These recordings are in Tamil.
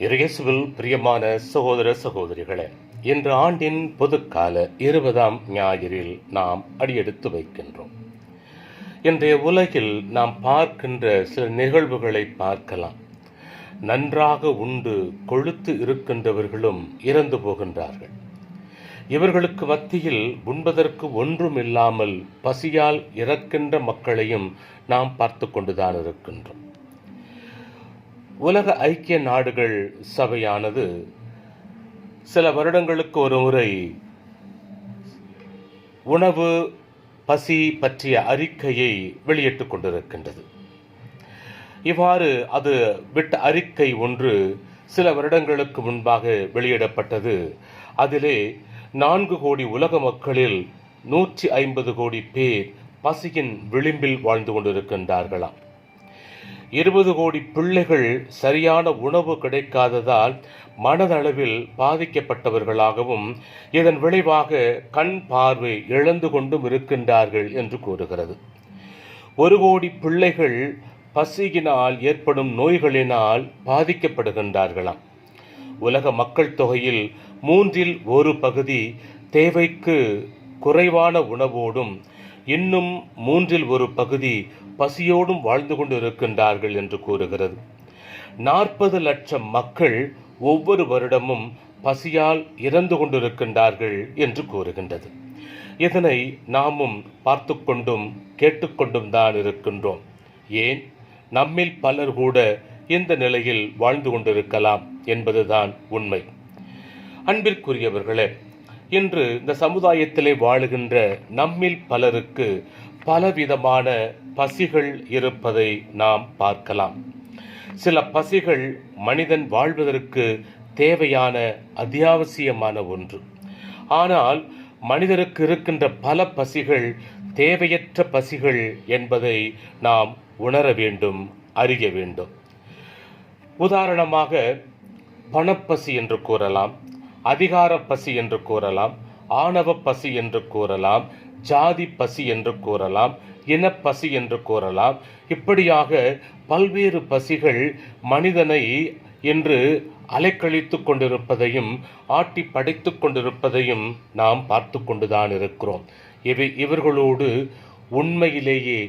இயேசுவில் பிரியமான சகோதர சகோதரிகளே, இன்று ஆண்டின் பொதுக்கால 20ஆம் ஞாயிறில் நாம் அடியெடுத்து வைக்கின்றோம். இன்றைய உலகில் நாம் பார்க்கின்ற சில நிகழ்வுகளை பார்க்கலாம். நன்றாக உண்டு கொழுத்து இருக்கின்றவர்களும் இறந்து போகின்றார்கள். இவர்களுக்கு மத்தியில் உண்பதற்கு ஒன்றும் இல்லாமல் பசியால் இறக்கின்ற மக்களையும் நாம் பார்த்து கொண்டுதான் இருக்கின்றோம். உலக ஐக்கிய நாடுகள் சபையானது சில வருடங்களுக்கு ஒரு முறை உணவு பசி பற்றிய அறிக்கையை வெளியிட்டுக் கொண்டிருக்கின்றது. இவ்வாறு அது விட்ட அறிக்கை ஒன்று சில வருடங்களுக்கு முன்பாக வெளியிடப்பட்டது. அதிலே 4 கோடி உலக மக்களில் 150 கோடி பேர் பசியின் விளிம்பில் வாழ்ந்து கொண்டிருக்கின்றார்களாம். 20 கோடி பிள்ளைகள் சரியான உணவு கிடைக்காததால் மனதளவில் பாதிக்கப்பட்டவர்களாகவும் இதன் விளைவாக கண் பார்வை இழந்து கொண்டும் இருக்கின்றார்கள் என்று கூறுகிறது. 1 கோடி பிள்ளைகள் பசியினால் ஏற்படும் நோய்களினால் பாதிக்கப்படுகின்றார்களாம். உலக மக்கள் தொகையில் 1/3 பகுதி தேவைக்கு குறைவான உணவோடும் இன்னும் 1/3 பகுதி பசியோடும் வாழ்ந்து கொண்டு இருக்கின்றார்கள் என்று கூறுகிறது. 40 லட்சம் மக்கள் ஒவ்வொரு வருடமும் பசியால் இறந்து கொண்டிருக்கின்றார்கள் என்று கூறுகின்றது. இதனை நாமும் பார்த்து கொண்டும் கேட்டுக்கொண்டும் தான் இருக்கின்றோம். ஏன் நம்மில் பலர் கூட இந்த நிலையில் வாழ்ந்து கொண்டிருக்கலாம் என்பதுதான் உண்மை. அன்பிற்குரியவர்களே, இன்று இந்த சமுதாயத்திலே வாழுகின்ற நம்மில் பலருக்கு பலவிதமான பசிகள் இருப்பதை நாம் பார்க்கலாம். சில பசிகள் மனிதன் வாழ்வதற்கு தேவையான அத்தியாவசியமான ஒன்று. ஆனால் மனிதருக்கு இருக்கின்ற பல பசிகள் தேவையற்ற பசிகள் என்பதை நாம் உணர வேண்டும், அறிய வேண்டும். உதாரணமாக பணப்பசி என்று கூறலாம், அதிகார பசி என்று கூறலாம், ஆணவ பசி என்று கூறலாம், ஜாதி பசி என்று கூறலாம், இனப்பசி என்று கூறலாம். இப்படியாக பல்வேறு பசிகள் மனிதனை இன்று அலைக்கழித்து கொண்டிருப்பதையும் ஆட்டி படைத்து கொண்டிருப்பதையும் நாம் பார்த்து கொண்டுதான் இருக்கிறோம். இவர்களோடு உண்மையிலேயே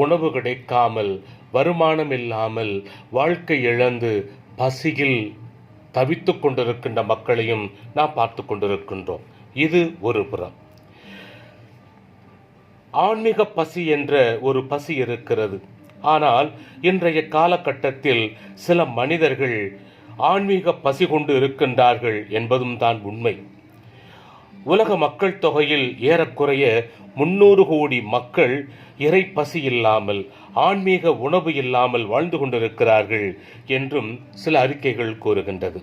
உணவு கிடைக்காமல், வருமானம் இல்லாமல், வாழ்க்கை இழந்து பசியில் தவித்து கொண்டிருக்கின்ற மக்களையும் நாம் பார்த்து கொண்டிருக்கின்றோம். இது ஒரு புறம். ஆன்மீக பசி என்ற ஒரு பசி இருக்கிறது. ஆனால் இன்றைய காலகட்டத்தில் சில மனிதர்கள் ஆன்மீக பசி கொண்டு இருக்கின்றார்கள் என்பதும் தான் உண்மை. உலக மக்கள் தொகையில் ஏறக்குறைய 300 கோடி மக்கள் இறை பசி இல்லாமல், ஆன்மீக உணவு இல்லாமல் வாழ்ந்து கொண்டிருக்கிறார்கள் என்றும் சில அறிக்கைகள் கூறுகின்றது.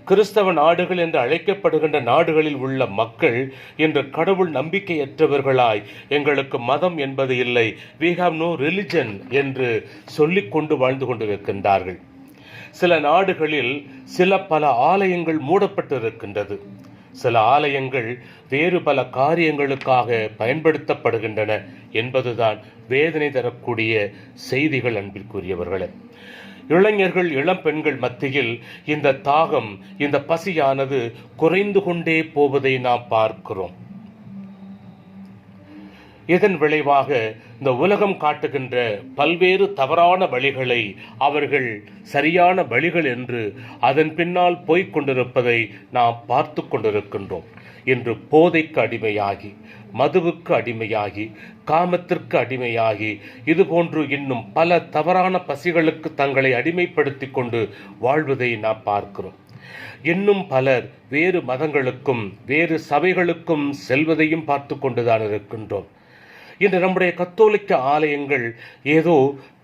கிறிஸ்தவ நாடுகள் என்று அழைக்கப்படுகின்ற நாடுகளில் உள்ள மக்கள் இன்று கடவுள் நம்பிக்கையற்றவர்களாய், எங்களுக்கு மதம் என்பது இல்லை, we have no religion என்று சொல்லிக்கொண்டு வாழ்ந்து கொண்டிருக்கின்றார்கள். சில நாடுகளில் பல ஆலயங்கள் மூடப்பட்டிருக்கின்றது. சில ஆலயங்கள் வேறு பல காரியங்களுக்காக பயன்படுத்தப்படுகின்றன என்பதுதான் வேதனை தரக்கூடிய செய்திகள். அன்பிற்குரியவர்களே, இளைஞர்கள், இளம் பெண்கள் மத்தியில் இந்த தாகம், இந்த பசியானது குறைந்து கொண்டே போவதை நாம் பார்க்கிறோம். இதன் விளைவாக இந்த உலகம் காட்டுகின்ற பல்வேறு தவறான வழிகளை அவர்கள் சரியான வழிகள் என்று அதன் பின்னால் போய்க் கொண்டிருப்பதை நாம் பார்த்து கொண்டிருக்கின்றோம். இன்று போதைக்கு அடிமையாகி, மதுவுக்கு அடிமையாகி, காமத்திற்கு அடிமையாகி, இதுபோன்று இன்னும் பல தவறான பசிகளுக்கு தங்களை அடிமைப்படுத்தி கொண்டு வாழ்வதை நாம் பார்க்கிறோம். இன்னும் பலர் வேறு மதங்களுக்கும் வேறு சபைகளுக்கும் செல்வதையும் பார்த்து கொண்டுதான் இருக்கின்றோம். இன்று நம்முடைய கத்தோலிக்க ஆலயங்கள் ஏதோ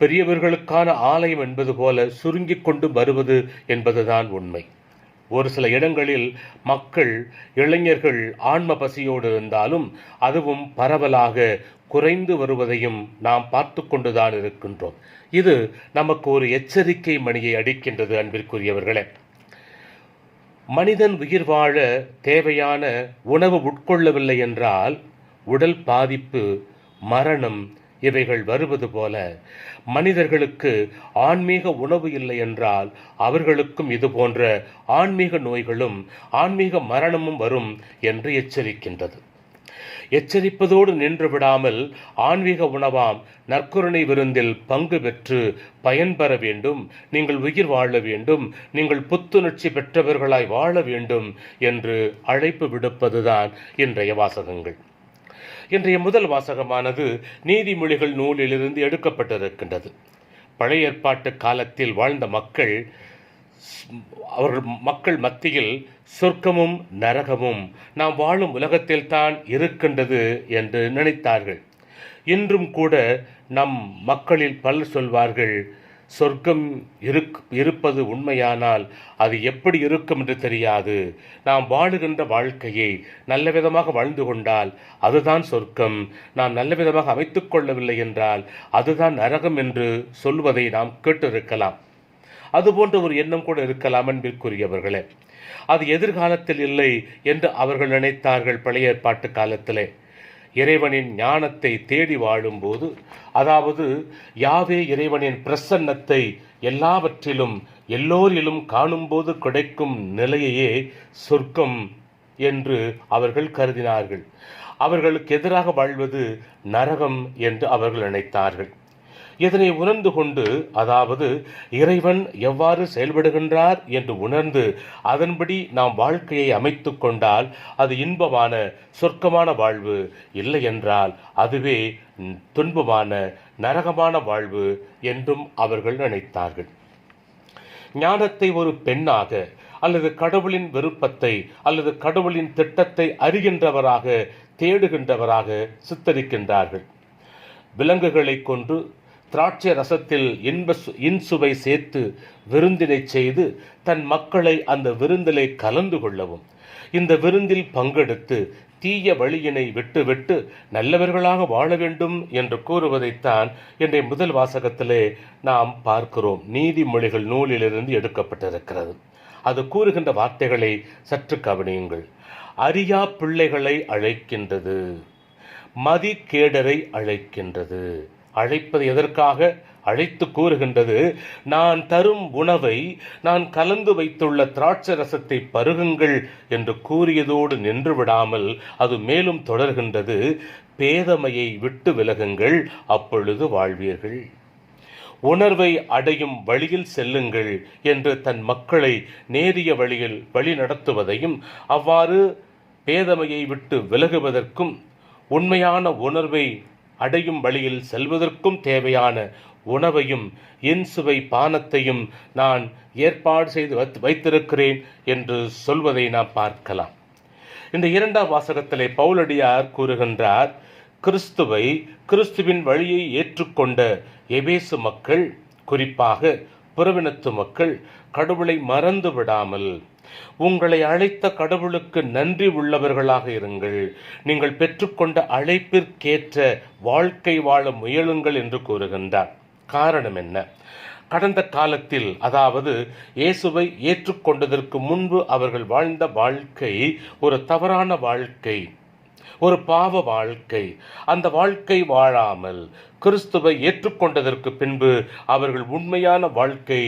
பெரியவர்களுக்கான ஆலயம் என்பது போல சுருங்கி கொண்டு வருவது என்பதுதான் உண்மை. ஒரு சில இடங்களில் மக்கள், இளைஞர்கள் ஆன்ம பசியோடு இருந்தாலும் அதுவும் பரவலாக குறைந்து வருவதையும் நாம் பார்த்து கொண்டுதான் இருக்கின்றோம். இது நமக்கு ஒரு எச்சரிக்கை மணியை அடிக்கின்றது. அன்பிற்குரியவர்களே, மனிதன் உயிர் வாழ தேவையான உணவு உட்கொள்ளவில்லை என்றால் உடல் பாதிப்பு, மரணம் இவைகள் வருவது போல மனிதர்களுக்கு ஆன்மீக உணவு இல்லை என்றால் அவர்களுக்கும் இது போன்ற ஆன்மீக நோய்களும் ஆன்மீக மரணமும் வரும் என்று எச்சரிக்கின்றது. எச்சரிப்பதோடு நின்று விடாமல் ஆன்மீக உணவாம் நற்கருணை விருந்தில் பங்கு பெற்று பயன்பெற வேண்டும், நீங்கள் உயிர் வாழ வேண்டும், நீங்கள் புத்துணர்ச்சி பெற்றவர்களாய் வாழ வேண்டும் என்று அழைப்பு விடுப்பதுதான் இன்றைய வாசகங்கள். இன்றைய முதல் வாசகமானது நீதிமொழிகள் நூலிலிருந்து எடுக்கப்பட்டிருக்கின்றது. பழைய ஏற்பாட்டு காலத்தில் வாழ்ந்த மக்கள் மத்தியில் சொர்க்கமும் நரகமும் நாம் வாழும் உலகத்தில் தான் இருக்கின்றது என்று நினைத்தார்கள். இன்றும் கூட நம் மக்களில் பலர் சொல்வார்கள், சொர்க்கம் இருப்பது உண்மையானால் அது எப்படி இருக்கும் என்று தெரியாது, நாம் வாழுகின்ற வாழ்க்கையை நல்ல விதமாக வாழ்ந்து கொண்டால் அதுதான் சொர்க்கம், நாம் நல்ல விதமாக அமைத்துக் கொள்ளவில்லை என்றால் அதுதான் நரகம் என்று சொல்வதை நாம் கேட்டிருக்கலாம். அதுபோன்ற ஒரு எண்ணம் கூட இருக்கலாம் என்பதற்குரியவர்களே. அது எதிர்காலத்தில் இல்லை என்று அவர்கள் நினைத்தார்கள். பழைய ஏற்பாட்டு காலத்திலே இறைவனின் ஞானத்தை தேடி வாழும்போது, அதாவது யாவே இறைவனின் பிரசன்னத்தை எல்லாவற்றிலும் எல்லோரிலும் காணும்போது கிடைக்கும் நிலையையே சொர்க்கம் என்று அவர்கள் கருதினார்கள். அவர்களுக்கு எதிராக வாழ்வது நரகம் என்று அவர்கள் நினைத்தார்கள். இதனை உணர்ந்து கொண்டு, அதாவது இறைவன் எவ்வாறு செயல்படுகின்றார் என்று உணர்ந்து அதன்படி நாம் வாழ்க்கையை அமைத்து கொண்டால் அது இன்பமான சொர்க்கமான வாழ்வு, இல்லை என்றால் அதுவே துன்பமான நரகமான வாழ்வு என்றும் அவர்கள் நினைத்தார்கள். ஞானத்தை ஒரு பெண்ணாக அல்லது கடவுளின் விருப்பத்தை அல்லது கடவுளின் திட்டத்தை அறிகின்றவராக தேடுகின்றவராக சித்தரிக்கின்றார்கள். விலங்குகளை கொண்டு திராட்சை ரசத்தில் இன்சுவை சேர்த்து விருந்தினை செய்து தன் மக்களை அந்த விருந்திலே கலந்து கொள்ளவும், இந்த விருந்தில் பங்கெடுத்து தீய வழியினை விட்டு நல்லவர்களாக வாழ வேண்டும் என்று கூறுவதைத்தான் இன்றைய முதல் வாசகத்திலே நாம் பார்க்கிறோம். நீதிமொழிகள் நூலிலிருந்து எடுக்கப்பட்டிருக்கிறது. அது கூறுகின்ற வார்த்தைகளை சற்று கவனியுங்கள். அறியா பிள்ளைகளை அழைக்கின்றது, மதிகேடரை அழைக்கின்றது. அழைப்பது எதற்காக? அழைத்து கூறுகின்றது, நான் தரும் உணவை, நான் கலந்து வைத்துள்ள திராட்சை ரசத்தை பருகுங்கள் என்று கூறியதோடு நின்று விடாமல் அது மேலும் தொடர்கின்றது, பேதமையை விட்டு விலகுங்கள், அப்பொழுது வாழ்வீர்கள். உணர்வை அடையும் வழியில் செல்லுங்கள் என்று தன் மக்களை நேரிய வழியில் வழி நடத்துவதையும், அவ்வாறு பேதமையை விட்டு விலகுவதற்கும் உண்மையான உணர்வை அடையும் வழியில் செல்வதற்கும் தேவையான உணவையும் இன்சுவை பானத்தையும் நான் ஏற்பாடு செய்து வைத்திருக்கிறேன் என்று சொல்வதை நாம் பார்க்கலாம். இந்த இரண்டாம் வாசகத்திலே பவுலடியார் கூறுகின்றார், கிறிஸ்துவின் வழியை ஏற்றுக்கொண்ட எபேசு மக்கள், குறிப்பாக புறவினத்து மக்கள் கடவுளை மறந்து விடாமல் உங்களை அழைத்த கடவுளுக்கு நன்றி உள்ளவர்களாக இருங்கள், நீங்கள் பெற்றுக்கொண்ட அழைப்பிற்கேற்ற வாழ்க்கை வாழ முயலுங்கள் என்று கூறுகின்றார். காரணம் என்ன? கடந்த காலத்தில், அதாவது இயேசுவை ஏற்றுக்கொண்டதற்கு முன்பு அவர்கள் வாழ்ந்த வாழ்க்கை ஒரு தவறான வாழ்க்கை, ஒரு பாவ வாழ்க்கை. அந்த வாழ்க்கை வாழாமல் கிறிஸ்துவை ஏற்றுக்கொண்டதற்கு பின்பு அவர்கள் உண்மையான வாழ்க்கை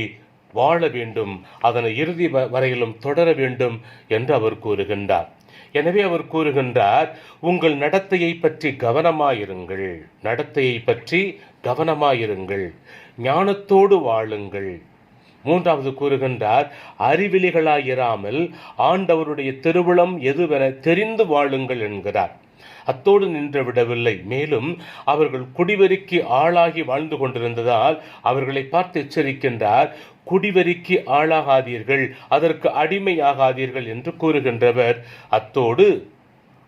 வாழ வேண்டும், அதனை இறுதி வரையிலும் தொடர வேண்டும் என்று அவர் கூறுகின்றார். எனவே அவர் கூறுகின்றார், உங்கள் நடத்தையை பற்றி கவனமாயிருங்கள், நடத்தையை பற்றி கவனமாயிருங்கள், ஞானத்தோடு வாழுங்கள். மூன்றாவது கூறுகின்றார், அறிவிலிகளாயிராமல் ஆண்டவருடைய திருவுளம் எதுவென தெரிந்து வாழுங்கள் என்கிறார். அத்தோடு நின்று விடவில்லை, மேலும் அவர்கள் குடிவெறிக்கு ஆளாகி வாழ்ந்து கொண்டிருந்ததால் அவர்களை பார்த்து எச்சரிக்கின்றார், குடிவெறிக்கு ஆளாகாதீர்கள், அதற்கு அடிமையாகாதீர்கள் என்று கூறுகின்றவர். அத்தோடு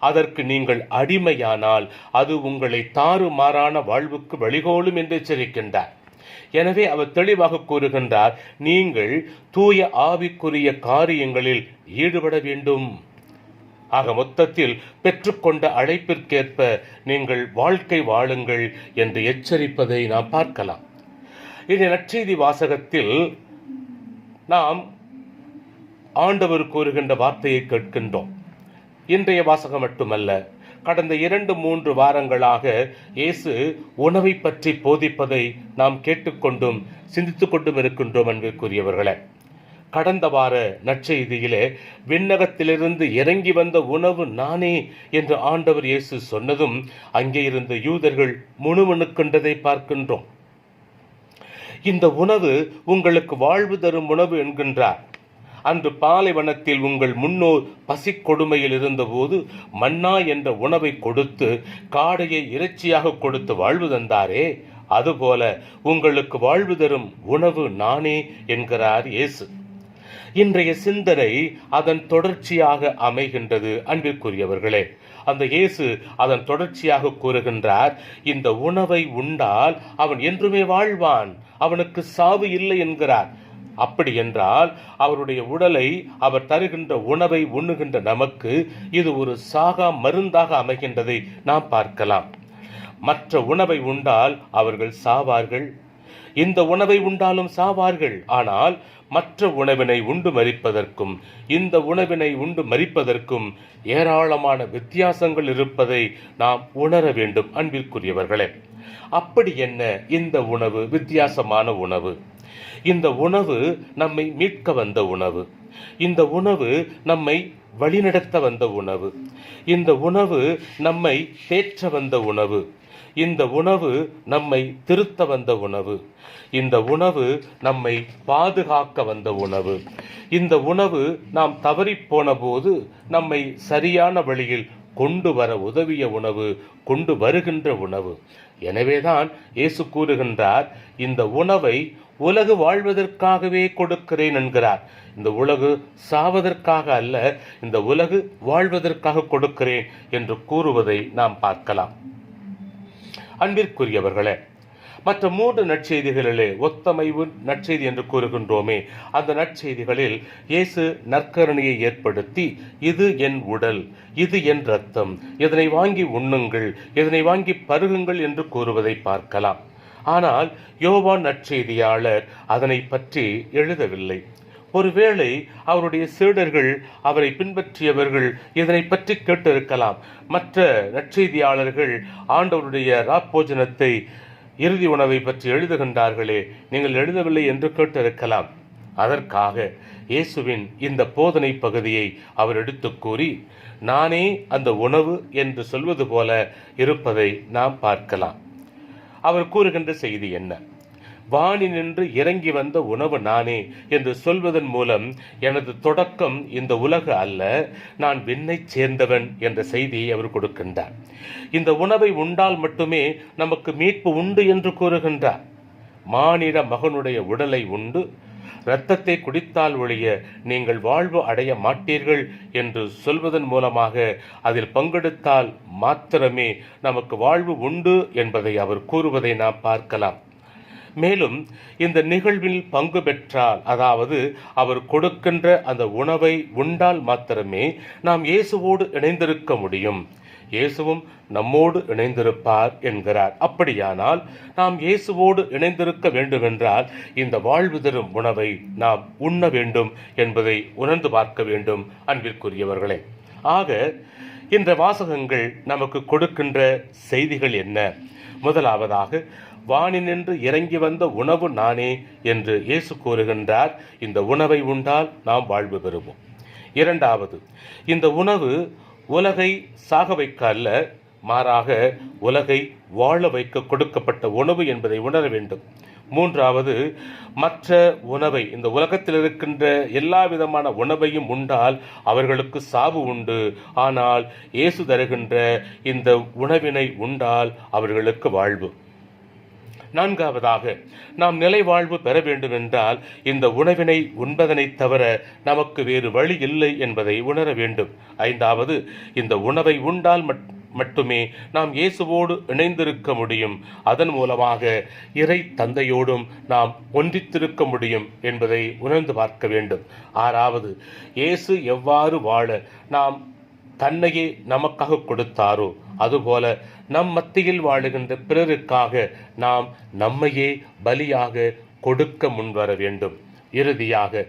அதற்கு நீங்கள் அடிமையானால் அது உங்களை தாறுமாறான வாழ்வுக்கு வழிகோலும் என்று எச்சரிக்கின்றார். எனவே அவர் தெளிவாக கூறுகின்றார், நீங்கள் தூய ஆவிக்குரிய காரியங்களில் ஈடுபட வேண்டும். ஆக மொத்தத்தில் பெற்றுக்கொண்ட அழைப்பிற்கேற்ப நீங்கள் வாழ்க்கை வாழுங்கள் என்று எச்சரிப்பதை நாம் பார்க்கலாம். இந்த நற்செய்தி வாசகத்தில் நாம் ஆண்டவர் கூறுகின்ற வார்த்தையை கேட்கின்றோம். இன்றைய வாசகம் மட்டுமல்ல, கடந்த 2-3 வாரங்களாக இயேசு உணவை பற்றி போதிப்பதை நாம் கேட்டுக்கொண்டும் சிந்தித்துக் கொண்டும் இருக்கின்றோம் அன்பிற்குரியவர்களே. கடந்த வார நற்செய்தியிலே விண்ணகத்திலிருந்து இறங்கி வந்த உணவு நானே என்று ஆண்டவர் இயேசு சொன்னதும் அங்கே இருந்த யூதர்கள் முணுமுணுக்கின்றதை பார்க்கின்றோம். இந்த உணவு உங்களுக்கு வாழ்வு தரும் உணவு என்கின்றார். அன்று பாலைவனத்தில் உங்கள் முன்னோர் பசி கொடுமையில் இருந்தபோது மன்னா என்ற உணவை கொடுத்து காடையை இறைச்சியாக கொடுத்து வாழ்வு தந்தாரே, அதுபோல உங்களுக்கு வாழ்வு தரும் உணவு நானே என்கிறார் இயேசு. இன்றைய சிந்தனை அதன் தொடர்ச்சியாக அமைகின்றது அன்பிற்குரியவர்களே. அந்த இயேசு அதன் தொடர்ச்சியாக கூறுகின்றார், இந்த உணவை உண்டால் அவன் என்றுமே வாழ்வான், அவனுக்கு சாவு இல்லை என்கிறார். அப்படி என்றால் அவருடைய உடலை அவர் தருகின்ற உணவை உண்ணுகின்ற நமக்கு இது ஒரு சாகா மருந்தாக அமைகின்றதை நாம் பார்க்கலாம். மற்ற உணவை உண்டால் அவர்கள் சாவார்கள், இந்த உணவை உண்டாலும் சாவார்கள். ஆனால் மற்ற உணவினை உண்டு மரிப்பதற்கும் இந்த உணவினை உண்டு மரிப்பதற்கும் ஏராளமான வித்தியாசங்கள் இருப்பதை நாம் உணர வேண்டும் அன்பிற்குரியவர்களே. அப்படி என்ன இந்த உணவு வித்தியாசமான உணவு? இந்த உணவு நம்மை மீட்க வந்த உணவு, இந்த உணவு நம்மை வழிநடத்த வந்த உணவு, இந்த உணவு நம்மை தேற்ற வந்த உணவு, இந்த உணவு நம்மை திருத்த வந்த உணவு, இந்த உணவு நம்மை பாதுகாக்க வந்த உணவு, இந்த உணவு நாம் தவறிப்போன போது நம்மை சரியான வழியில் கொண்டு வர உதவிய உணவு, கொண்டு வருகின்ற உணவு. எனவேதான் இயேசு கூறுகின்றார், இந்த உணவை உலகு வாழ்வதற்காகவே கொடுக்கிறேன் என்கிறார். இந்த உலகு சாவதற்காக அல்ல, இந்த உலகு வாழ்வதற்காக கொடுக்கிறேன் என்று கூறுவதை நாம் பார்க்கலாம். அன்பிற்குரியவர்களே, மற்ற 3 நற்செய்திகளிலே ஒத்தமைவு நற்செய்தி என்று கூறுகின்றோமே, அந்த நற்செய்திகளில் இயேசு நற்கருணையை ஏற்படுத்தி இது என் உடல், இது என் இரத்தம், இதனை வாங்கி உண்ணுங்கள், இதனை வாங்கி பருகுங்கள் என்று கூறுவதை பார்க்கலாம். ஆனால் யோவான் நற்செய்தியாளர் அதனை பற்றி எழுதவில்லை. ஒருவேளை அவருடைய சீடர்கள், அவரை பின்பற்றியவர்கள் இதனை பற்றி கேட்டிருக்கலாம். மற்ற நற்செய்தியாளர்கள் ஆண்டவருடைய ராப்போஜனத்தை, இறுதி உணவை பற்றி எழுதுகின்றார்களே, நீங்கள் எழுதவில்லை என்று கேட்டிருக்கலாம். அதற்காக இயேசுவின் இந்த போதனை பகுதியை அவர் எடுத்து கூறி, நானே அந்த உணவு என்று சொல்வது போல இருப்பதை நாம் பார்க்கலாம். அவர் கூறுகின்ற செய்தி என்ன? வானினின்று இறங்கி வந்த உணவு நானே என்று சொல்வதன் மூலம் எனது தொடக்கம் இந்த உலகு அல்ல, நான் விண்ணைச் சேர்ந்தவன் என்ற செய்தியை அவர் கொடுக்கின்றார். இந்த உணவை உண்டால் மட்டுமே நமக்கு மீட்பு உண்டு என்று கூறுகின்றார். மானிட மகனுடைய உடலை உண்டு இரத்தத்தை குடித்தால் ஒழிய நீங்கள் வாழ்வு அடைய மாட்டீர்கள் என்று சொல்வதன் மூலமாக அதில் பங்கெடுத்தால் மாத்திரமே நமக்கு வாழ்வு உண்டு என்பதை அவர் கூறுவதை நாம் பார்க்கலாம். மேலும் இந்த நிகழ்வில் பங்கு பெற்றால், அதாவது அவர் கொடுக்கின்ற அந்த உணவை உண்டால் மாத்திரமே நாம் இயேசுவோடு இணைந்திருக்க முடியும், இயேசுவும் நம்மோடு இணைந்திருப்பார் என்கிறார். அப்படியானால் நாம் இயேசுவோடு இணைந்திருக்க வேண்டுமென்றால் இந்த வாழ்வு தரும் உணவை நாம் உண்ண வேண்டும் என்பதை உணர்ந்து பார்க்க வேண்டும் அன்பிற்குரியவர்களே. ஆக இந்த வாசகங்கள் நமக்கு கொடுக்கின்ற செய்திகள் என்ன? முதலாவதாக, வானினின்று இறங்கி வந்த உணவு நானே என்று இயேசு கூறுகின்றார். இந்த உணவை உண்டால் நாம் வாழ்வு பெறுவோம். இரண்டாவது, இந்த உணவு உலகை சாக வைக்க அல்ல, மாறாக உலகை வாழ வைக்க கொடுக்கப்பட்ட உணவு என்பதை உணர வேண்டும். மூன்றாவது, மற்ற உணவை, இந்த உலகத்தில் இருக்கின்ற எல்லா விதமான உணவையும் உண்டால் அவர்களுக்கு சாவு உண்டு, ஆனால் இயேசு தருகின்ற இந்த உணவினை உண்டால் அவர்களுக்கு வாழ்வு. நான்காவதாக, நாம் நிலை வாழ்வு பெற வேண்டும் என்றால் இந்த உணவினை உண்பதனை தவிர நமக்கு வேறு வழி இல்லை என்பதை உணர வேண்டும். ஐந்தாவது, இந்த உணவை உண்டால் மட்டுமே நாம் இயேசுவோடு இணைந்திருக்க முடியும், அதன் மூலமாக இறை தந்தையோடும் நாம் ஒன்றித்திருக்க முடியும் என்பதை உணர்ந்து பார்க்க வேண்டும். ஆறாவது, இயேசு எவ்வாறு வாழ நாம் தன்னையே நமக்காக கொடுத்தாரோ அதுபோல நம் மத்தியில் வாழுகின்ற பிறருக்காக நாம் நம்மையே பலியாக கொடுக்க முன்வர வேண்டும். இறுதியாக,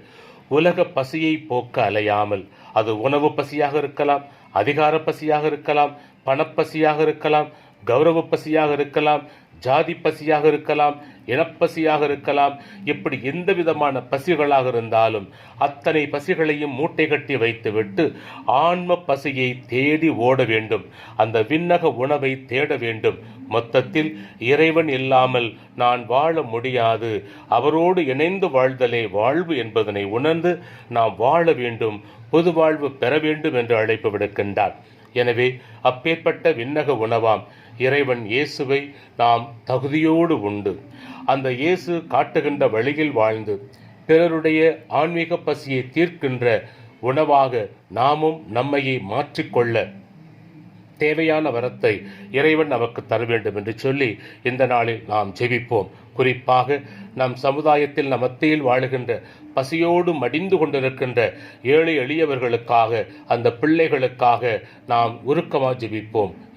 உலக பசியை போக்க அலையாமல், அது உணவு பசியாக இருக்கலாம், அதிகார பசியாக இருக்கலாம், பணப்பசியாக இருக்கலாம், கௌரவ பசியாக இருக்கலாம், ஜாதி பசியாக இருக்கலாம், இனப்பசியாக இருக்கலாம். இப்படி எந்த விதமான பசிகளாக இருந்தாலும் அத்தனை பசிகளையும் மூட்டை கட்டி வைத்துவிட்டு ஆன்ம பசியை தேடி ஓட வேண்டும். அந்த விண்ணக உணவை தேட வேண்டும். மொத்தத்தில் இறைவன் இல்லாமல் நான் வாழ முடியாது, அவரோடு இணைந்து வாழ்தலே வாழ்வு என்பதனை உணர்ந்து நாம் வாழ வேண்டும், பொது வாழ்வு பெற வேண்டும் என்று அழைப்பு விடுக்கின்றார். எனவே அப்பேற்பட்ட விண்ணக உணவாம் இறைவன் இயேசுவை நாம் தகுதியோடு உண்டு அந்த இயேசு காட்டுகின்ற வழியில் வாழ்ந்து பிறருடைய ஆன்மீக பசியை தீர்க்கின்ற உணவாக நாமும் நம்மையை மாற்றிக்கொள்ள தேவையான வரத்தை இறைவன் நமக்கு தர வேண்டும் என்று சொல்லி இந்த நாளில் நாம் ஜெபிப்போம். குறிப்பாக நம் சமுதாயத்தில் நம் மத்தியில் வாழுகின்ற பசியோடு மடிந்து கொண்டிருக்கின்ற ஏழை எளியவர்களுக்காக, அந்த பிள்ளைகளுக்காக நாம் உருக்கமாக ஜெபிப்போம்.